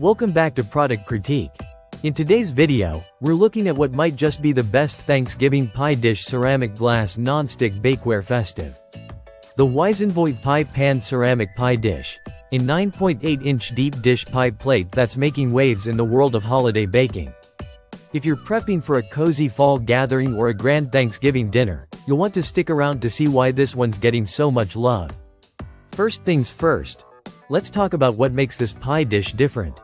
Welcome back to Product Critique. In today's video, we're looking at what might just be the best Thanksgiving pie dish: ceramic glass nonstick bakeware festive. The Wisenvoy pie pan ceramic pie dish. A 9.8-inch deep dish pie plate that's making waves in the world of holiday baking. If you're prepping for a cozy fall gathering or a grand Thanksgiving dinner, you'll want to stick around to see why this one's getting so much love. First things first, let's talk about what makes this pie dish different.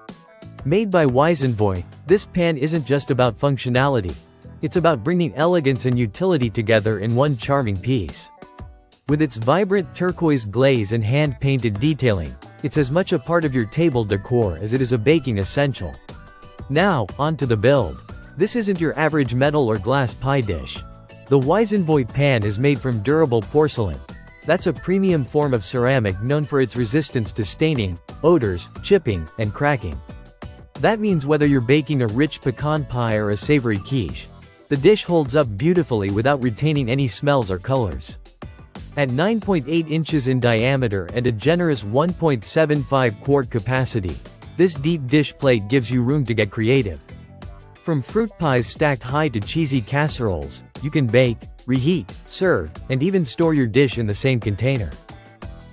Made by Wisenvoy, this pan isn't just about functionality. It's about bringing elegance and utility together in one charming piece. With its vibrant turquoise glaze and hand-painted detailing, it's as much a part of your table decor as it is a baking essential. Now, on to the build. This isn't your average metal or glass pie dish. The Wisenvoy pan is made from durable porcelain. That's a premium form of ceramic known for its resistance to staining, odors, chipping, and cracking. That means whether you're baking a rich pecan pie or a savory quiche, the dish holds up beautifully without retaining any smells or colors. At 9.8 inches in diameter and a generous 1.75 quart capacity, this deep dish plate gives you room to get creative. From fruit pies stacked high to cheesy casseroles, you can bake, reheat, serve, and even store your dish in the same container.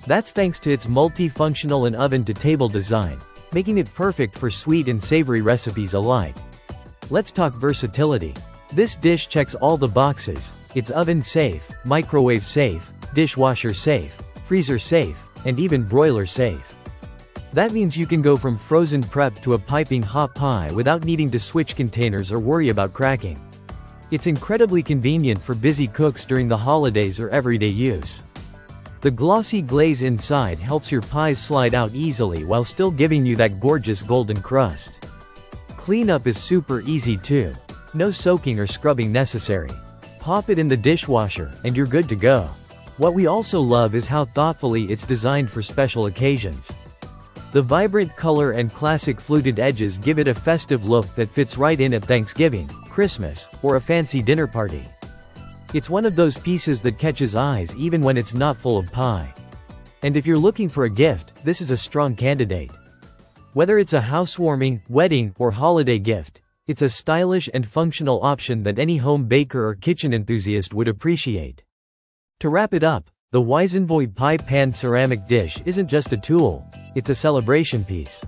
That's thanks to its multi-functional and oven-to-table design, making it perfect for sweet and savory recipes alike. Let's talk versatility. This dish checks all the boxes. It's oven safe, microwave safe, dishwasher safe, freezer safe, and even broiler safe. That means you can go from frozen prep to a piping hot pie without needing to switch containers or worry about cracking. It's incredibly convenient for busy cooks during the holidays or everyday use. The glossy glaze inside helps your pies slide out easily while still giving you that gorgeous golden crust. Cleanup is super easy too. No soaking or scrubbing necessary. Pop it in the dishwasher, and you're good to go. What we also love is how thoughtfully it's designed for special occasions. The vibrant color and classic fluted edges give it a festive look that fits right in at Thanksgiving, Christmas, or a fancy dinner party. It's one of those pieces that catches eyes even when it's not full of pie. And if you're looking for a gift, this is a strong candidate. Whether it's a housewarming, wedding, or holiday gift, it's a stylish and functional option that any home baker or kitchen enthusiast would appreciate. To wrap it up, the Wisenvoy pie pan ceramic dish isn't just a tool, it's a celebration piece.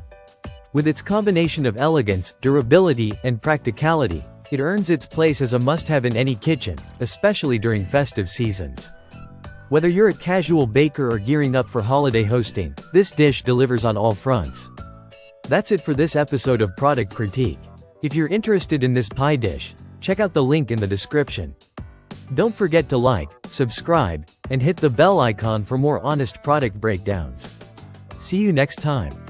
With its combination of elegance, durability, and practicality, it earns its place as a must-have in any kitchen, especially during festive seasons. Whether you're a casual baker or gearing up for holiday hosting, this dish delivers on all fronts. That's it for this episode of Product Critique. If you're interested in this pie dish, check out the link in the description. Don't forget to like, subscribe, and hit the bell icon for more honest product breakdowns. See you next time.